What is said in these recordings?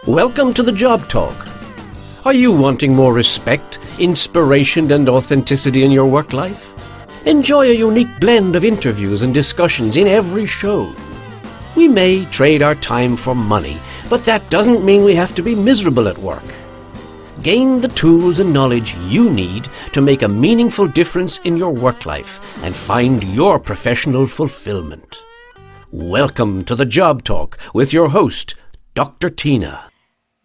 Welcome to the Job Talk. Are you wanting more respect, inspiration, and authenticity in your work life? Enjoy a unique blend of interviews and discussions in every show. We may trade our time for money, but that doesn't mean we have to be miserable at work. Gain the tools and knowledge you need to make a meaningful difference in your work life and find your professional fulfillment. Welcome to the Job Talk with your host, Dr. Tina.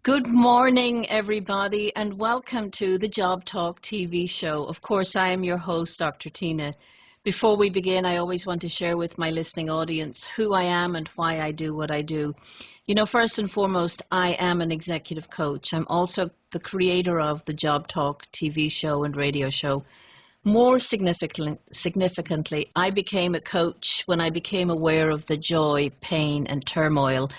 Good morning, everybody, and welcome to the Job Talk TV show. Of course, I am your host, Dr. Tina. Before we begin, I always want to share with my listening audience who I am and why I do what I do. You know, first and foremost, I am an executive coach. I'm also the creator of the Job Talk TV show and radio show. More significantly, I became a coach when I became aware of the joy, pain, and turmoil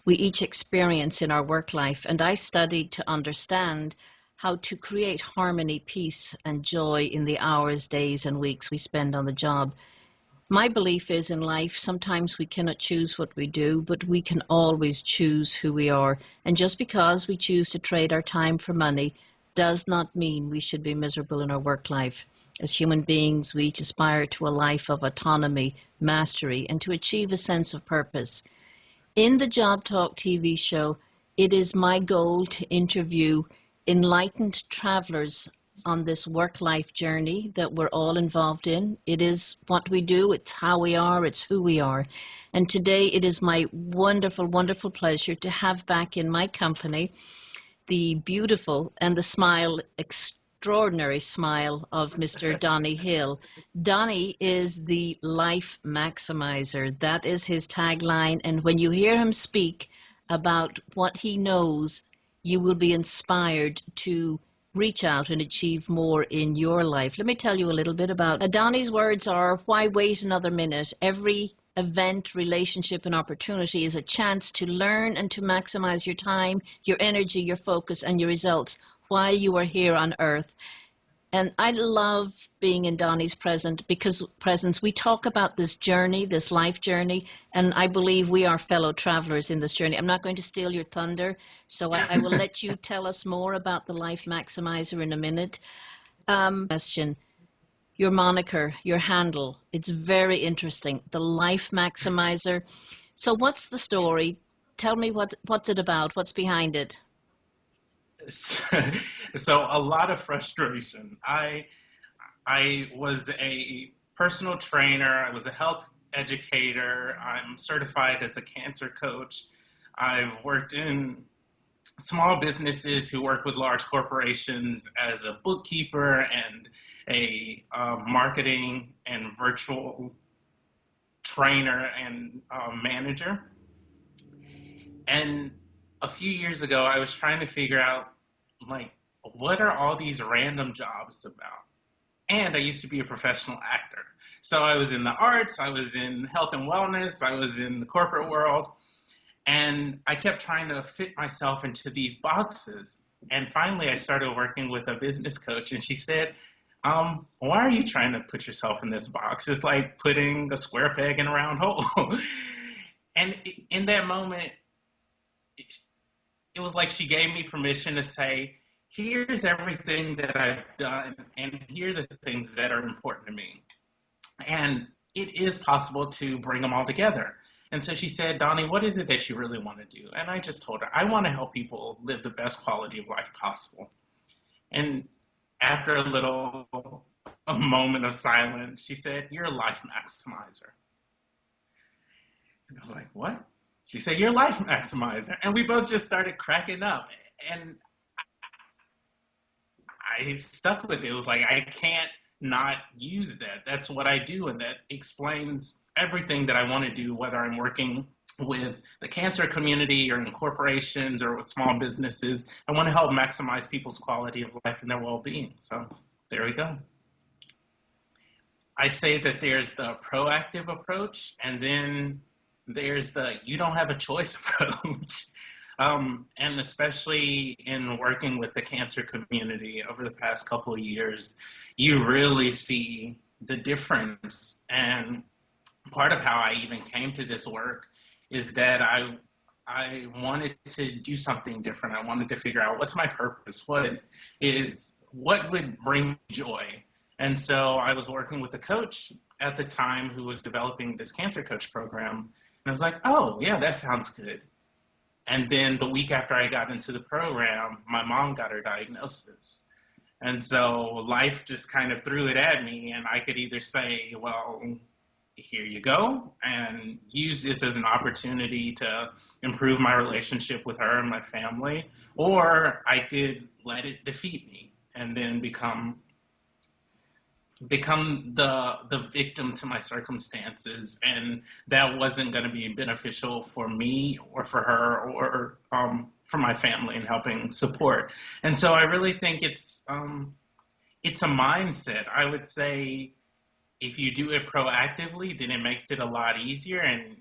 we each experience in our work life, and I studied to understand how to create harmony, peace, and joy in the hours, days, and weeks we spend on the job. My belief is in life, sometimes we cannot choose what we do, but we can always choose who we are. And just because we choose to trade our time for money does not mean we should be miserable in our work life. As human beings, we each aspire to a life of autonomy, mastery, and to achieve a sense of purpose. In the Job Talk TV show, it is my goal to interview enlightened travelers on this work-life journey that we're all involved in. It is what we do, it's how we are, it's who we are. And today it is my wonderful, wonderful pleasure to have back in my company the beautiful and the extraordinary smile of Mr. Donnie Hill. Donnie is the life maximizer. That is his tagline. And when you hear him speak about what he knows, you will be inspired to reach out and achieve more in your life. Let me tell you a little bit about Donnie's words are, why wait another minute? Every event, relationship, and opportunity is a chance to learn and to maximize your time, your energy, your focus, and your results while you are here on earth. And I love being in Donnie's presence. We talk about this journey, this life journey, and I believe we are fellow travelers in this journey. I'm not going to steal your thunder, so I will let you tell us more about the Life Maximizer in a minute. Question. Your moniker, your handle, it's very interesting. The Life Maximizer. So what's the story? Tell me what's it about? What's behind it? So a lot of frustration. I was a personal trainer. I was a health educator. I'm certified as a cancer coach. I've worked in small businesses who work with large corporations as a bookkeeper and a marketing and virtual trainer and manager. And a few years ago, I was trying to figure out, what are all these random jobs about? And I used to be a professional actor. So I was in the arts, I was in health and wellness, I was in the corporate world. And I kept trying to fit myself into these boxes. And finally, I started working with a business coach, and she said, why are you trying to put yourself in this box? It's like putting a square peg in a round hole. And in that moment, it was like she gave me permission to say, here's everything that I've done, and here are the things that are important to me. And it is possible to bring them all together. And so she said, Donnie, what is it that you really want to do? And I just told her, I want to help people live the best quality of life possible. And after a moment of silence, she said, you're a life maximizer. And I was like, what? She said, you're a life maximizer. And we both just started cracking up. And I stuck with it. It was like, I can't not use that. That's what I do. And that explains everything that I want to do, whether I'm working with the cancer community or in corporations or with small businesses. I want to help maximize people's quality of life and their well-being. So there we go. I say that there's the proactive approach, and then there's the you don't have a choice approach. And especially in working with the cancer community over the past couple of years, you really see the difference. And part of how I even came to this work is that I I wanted to do something different. I wanted to figure out what's my purpose, what would bring me joy. And so I was working with a coach at the time who was developing this cancer coach program. And I was like, oh, yeah, that sounds good. And then the week after I got into the program, my mom got her diagnosis. And so life just kind of threw it at me, and I could either say, well, here you go, and use this as an opportunity to improve my relationship with her and my family, or I could let it defeat me and then become the victim to my circumstances, and that wasn't going to be beneficial for me or for her or for my family and helping support. And so I really think it's a mindset. I would say if you do it proactively, then it makes it a lot easier, and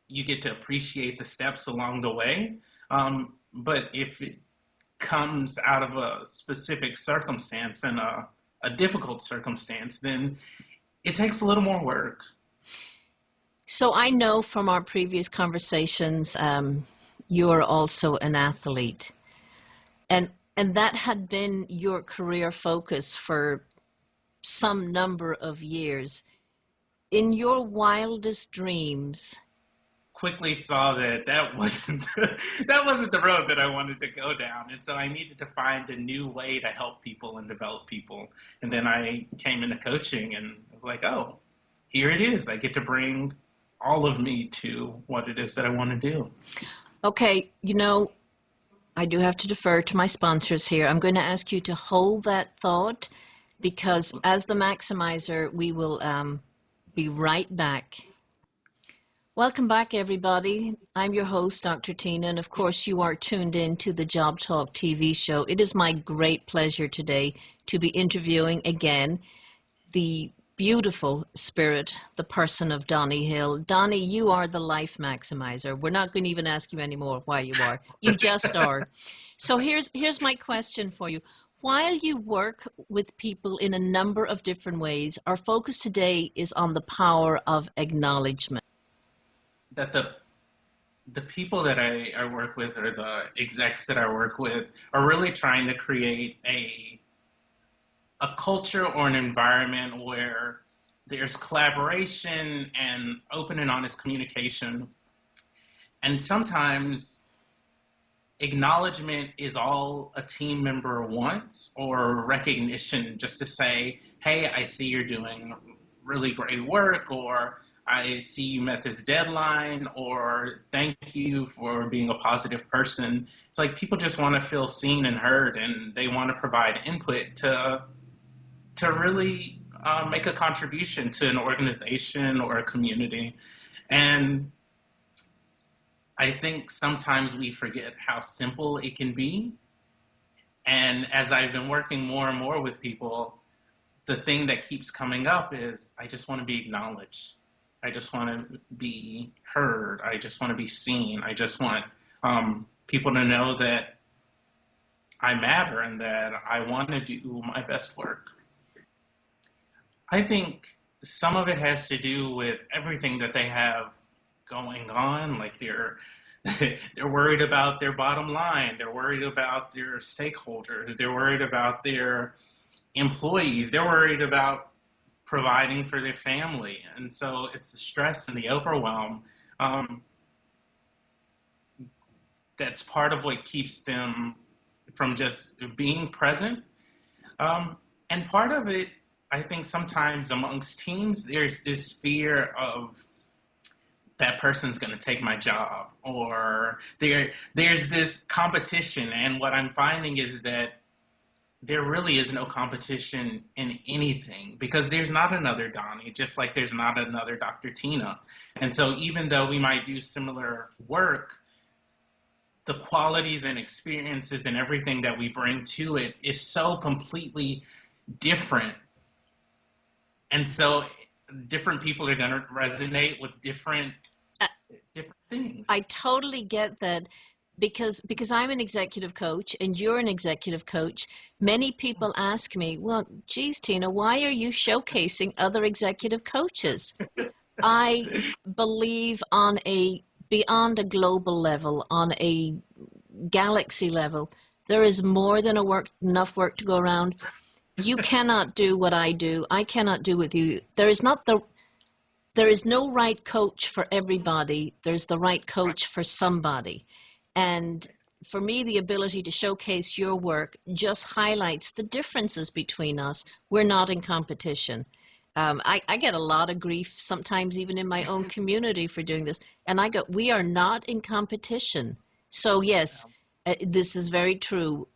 you get to appreciate the steps along the way. But if it comes out of a specific circumstance and a difficult circumstance, then it takes a little more work. So I know from our previous conversations, you're also an athlete, and that had been your career focus for some number of years. In your wildest dreams, Quickly saw that wasn't the road that I wanted to go down, and so I needed to find a new way to help people and develop people. And then I came into coaching, and I was like, oh, here it is. I get to bring all of me to what it is that I want to do. okay, I do have to defer to my sponsors here. I'm going to ask you to hold that thought, because as the maximizer, we will be right back. Welcome back, everybody. I'm your host, Dr. Tina, and of course you are tuned in to the Job Talk TV show. It is my great pleasure today to be interviewing again the beautiful spirit, the person of Donnie Hill. Donnie, you are the life maximizer. We're not going to even ask you anymore why you are. You just are. So here's my question for you. While you work with people in a number of different ways, our focus today is on the power of acknowledgement. That the people that I work with, or the execs that I work with, are really trying to create a culture or an environment where there's collaboration and open and honest communication. And sometimes acknowledgement is all a team member wants, or recognition just to say, hey, I see you're doing really great work, or I see you met this deadline, or thank you for being a positive person. It's like people just want to feel seen and heard, and they want to provide input to really make a contribution to an organization or a community. And I think sometimes we forget how simple it can be. And as I've been working more and more with people, the thing that keeps coming up is I just want to be acknowledged. I just want to be heard. I just want to be seen. I just want people to know that I matter and that I want to do my best work. I think some of it has to do with everything that they have going on. Like they're worried about their bottom line. They're worried about their stakeholders. They're worried about their employees. They're worried about providing for their family. And so it's the stress and the overwhelm that's part of what keeps them from just being present. And part of it, I think sometimes amongst teams, there's this fear of that person's going to take my job, or there's this competition. And what I'm finding is that there really is no competition in anything, because there's not another Donnie, just like there's not another Dr. Tina. And so even though we might do similar work, the qualities and experiences and everything that we bring to it is so completely different. And so different people are going to resonate with different things. I totally get that. Because I'm an executive coach and you're an executive coach, many people ask me, well, geez, Tina, why are you showcasing other executive coaches? I believe on a beyond a global level, on a galaxy level, there is more than enough work to go around. You cannot do what I do. I cannot do with you. There is no right coach for everybody. There's the right coach for somebody. And for me, the ability to showcase your work just highlights the differences between us. We're not in competition. I get a lot of grief sometimes even in my own community for doing this. And I go, we are not in competition. So yes, this is very true.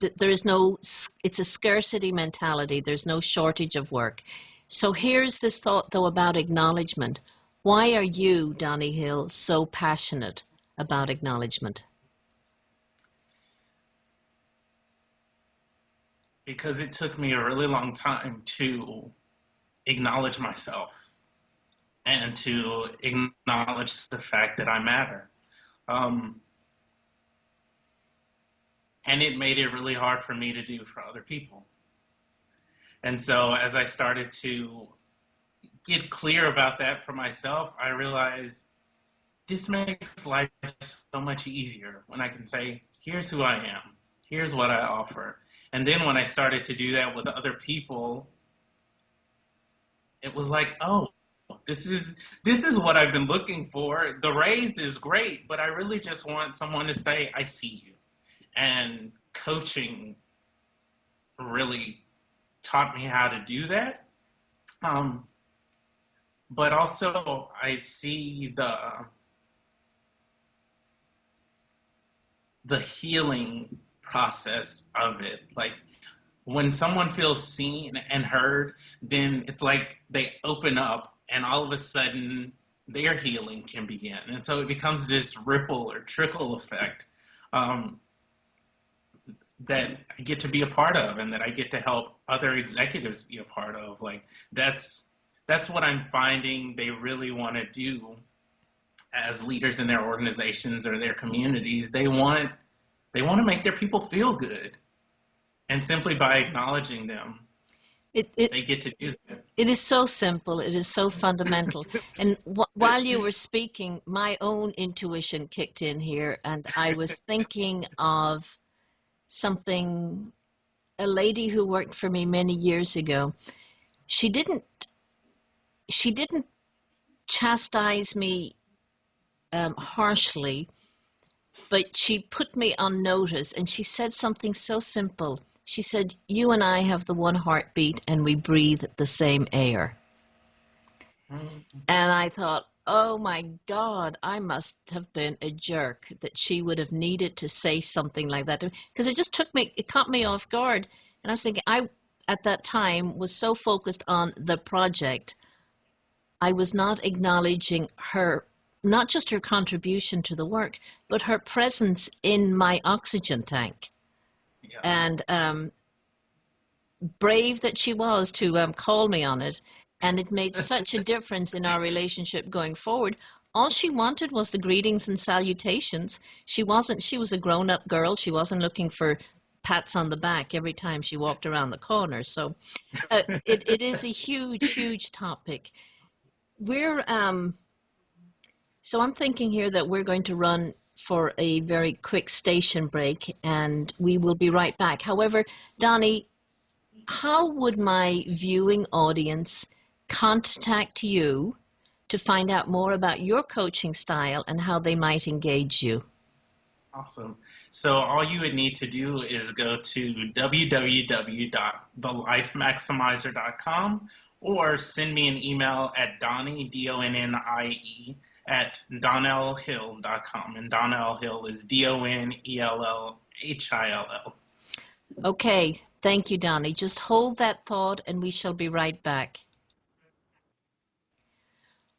It's a scarcity mentality. There's no shortage of work. So here's this thought, though, about acknowledgement. Why are you, Donnie Hill, so passionate about acknowledgement? Because it took me a really long time to acknowledge myself and to acknowledge the fact that I matter. And it made it really hard for me to do for other people. And so as I started to get clear about that for myself, I realized this makes life so much easier when I can say, here's who I am, here's what I offer. And then when I started to do that with other people, it was like, oh, this is what I've been looking for. The raise is great, but I really just want someone to say, I see you. And coaching really taught me how to do that. But also I see the healing process of it. Like when someone feels seen and heard, then it's like they open up and all of a sudden their healing can begin. And so it becomes this ripple or trickle effect that I get to be a part of and that I get to help other executives be a part of. Like that's what I'm finding they really want to do as leaders in their organizations or their communities. They want to make their people feel good. And simply by acknowledging them, they get to do that. It is so simple. It is so fundamental. And while you were speaking, my own intuition kicked in here, and I was thinking of something, a lady who worked for me many years ago. She didn't chastise me harshly, but she put me on notice, and she said something so simple. She said, you and I have the one heartbeat and we breathe the same air. And I thought, oh my God, I must have been a jerk that she would have needed to say something like that. Because it caught me off guard. And I was thinking, at that time, was so focused on the project, I was not acknowledging her, not just her contribution to the work, but her presence in my oxygen tank. Yeah. And brave that she was to call me on it. And it made such a difference in our relationship going forward. All she wanted was the greetings and salutations. She was a grown-up girl. She wasn't looking for pats on the back every time she walked around the corner. So it is a huge, huge topic. So I'm thinking here that we're going to run for a very quick station break, and we will be right back. However, Donnie, how would my viewing audience contact you to find out more about your coaching style and how they might engage you? Awesome. So all you would need to do is go to www.thelifemaximizer.com or send me an email at Donnie, DONNIE, at donnellhill.com. And Donnell Hill is DONELLHILL. Okay. Thank you, Donnie. Just hold that thought and we shall be right back.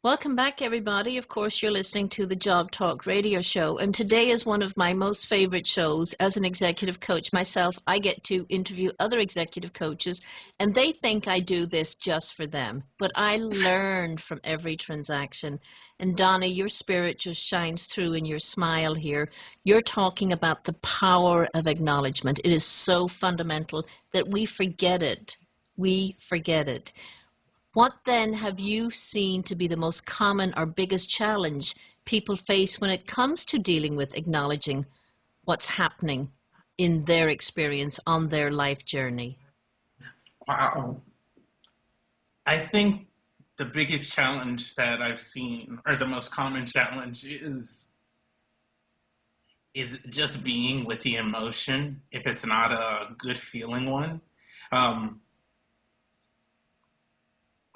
Welcome back, everybody. Of course, you're listening to the Job Talk radio show, and today is one of my most favorite shows. As an executive coach myself, I get to interview other executive coaches, and they think I do this just for them, but I learn from every transaction. And Donnie, your spirit just shines through in your smile here. You're talking about the power of acknowledgement. It is so fundamental that we forget it. We forget it. What then have you seen to be the most common or biggest challenge people face when it comes to dealing with acknowledging what's happening in their experience on their life journey? Wow. I think the biggest challenge that I've seen, or the most common challenge, is just being with the emotion if it's not a good feeling one.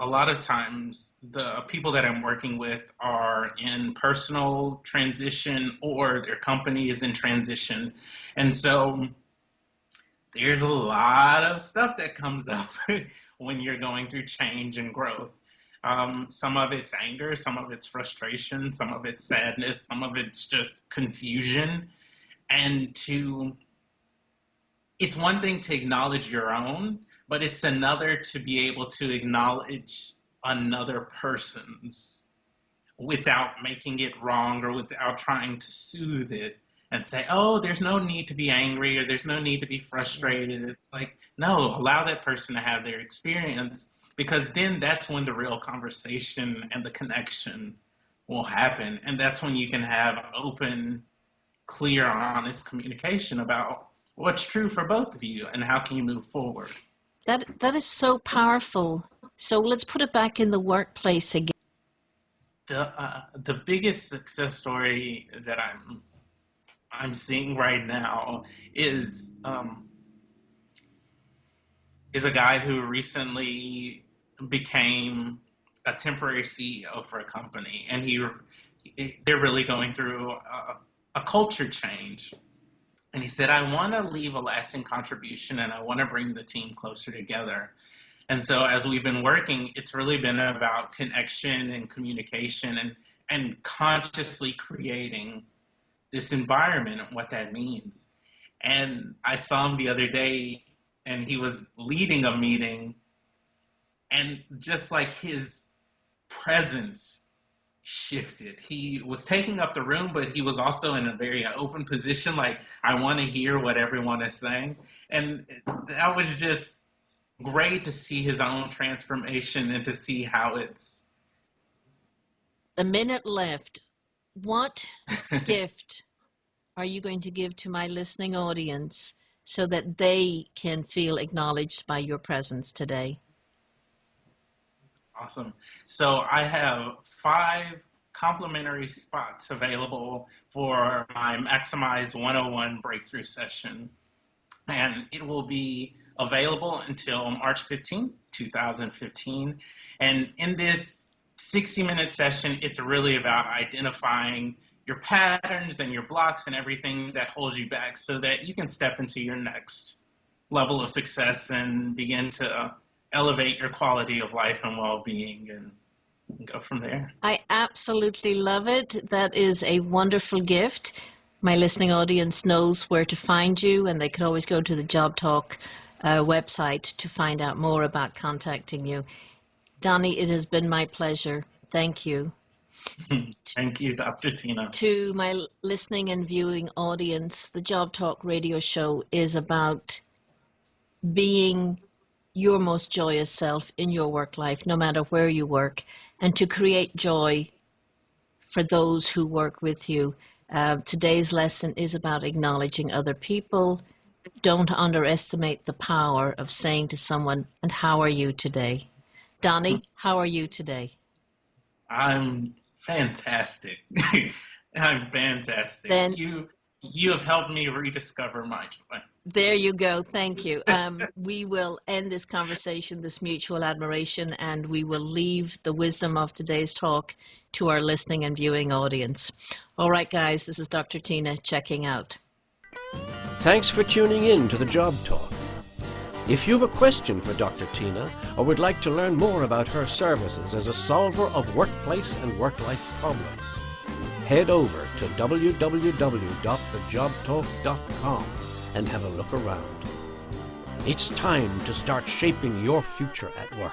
A lot of times the people that I'm working with are in personal transition or their company is in transition. And so there's a lot of stuff that comes up when you're going through change and growth. Some of it's anger, some of it's frustration, some of it's sadness, some of it's just confusion. And it's one thing to acknowledge your own, but it's another to be able to acknowledge another person's without making it wrong or without trying to soothe it and say, oh, there's no need to be angry or there's no need to be frustrated. It's like, no, allow that person to have their experience, because then that's when the real conversation and the connection will happen. And that's when you can have open, clear, honest communication about what's true for both of you and how can you move forward. That is so powerful. So let's put it back in the workplace again. The biggest success story that I'm seeing right now is a guy who recently became a temporary CEO for a company, and they're really going through a culture change. And he said, I want to leave a lasting contribution and I want to bring the team closer together. And so as we've been working, it's really been about connection and communication and consciously creating this environment and what that means. And I saw him the other day and he was leading a meeting, and just like his presence shifted. He was taking up the room, but he was also in a very open position, like, I want to hear what everyone is saying. And that was just great to see his own transformation and to see how it's... A minute left. What gift are you going to give to my listening audience so that they can feel acknowledged by your presence today? Awesome. So I have 5 complimentary spots available for my Maximize 101 breakthrough session. And it will be available until March 15, 2015. And in this 60-minute session, it's really about identifying your patterns and your blocks and everything that holds you back so that you can step into your next level of success and begin to elevate your quality of life and well-being and go from there. I absolutely love it. That is a wonderful gift. My listening audience knows where to find you, and they can always go to the Job Talk website to find out more about contacting you. Donnie, it has been my pleasure. Thank you. Thank you, Dr. Tina. To my listening and viewing audience, the Job Talk radio show is about being your most joyous self in your work life, no matter where you work, and to create joy for those who work with you. Today's lesson is about acknowledging other people. Don't underestimate the power of saying to someone, and how are you today? Donnie, how are you today? I'm fantastic. I'm fantastic. Then, you have helped me rediscover my joy. There you go. Thank you. We will end this conversation, this mutual admiration, and we will leave the wisdom of today's talk to our listening and viewing audience. All right, guys, this is Dr. Tina checking out. Thanks for tuning in to the Job Talk. If you have a question for Dr. Tina or would like to learn more about her services as a solver of workplace and work-life problems, head over to www.thejobtalk.com and have a look around. It's time to start shaping your future at work.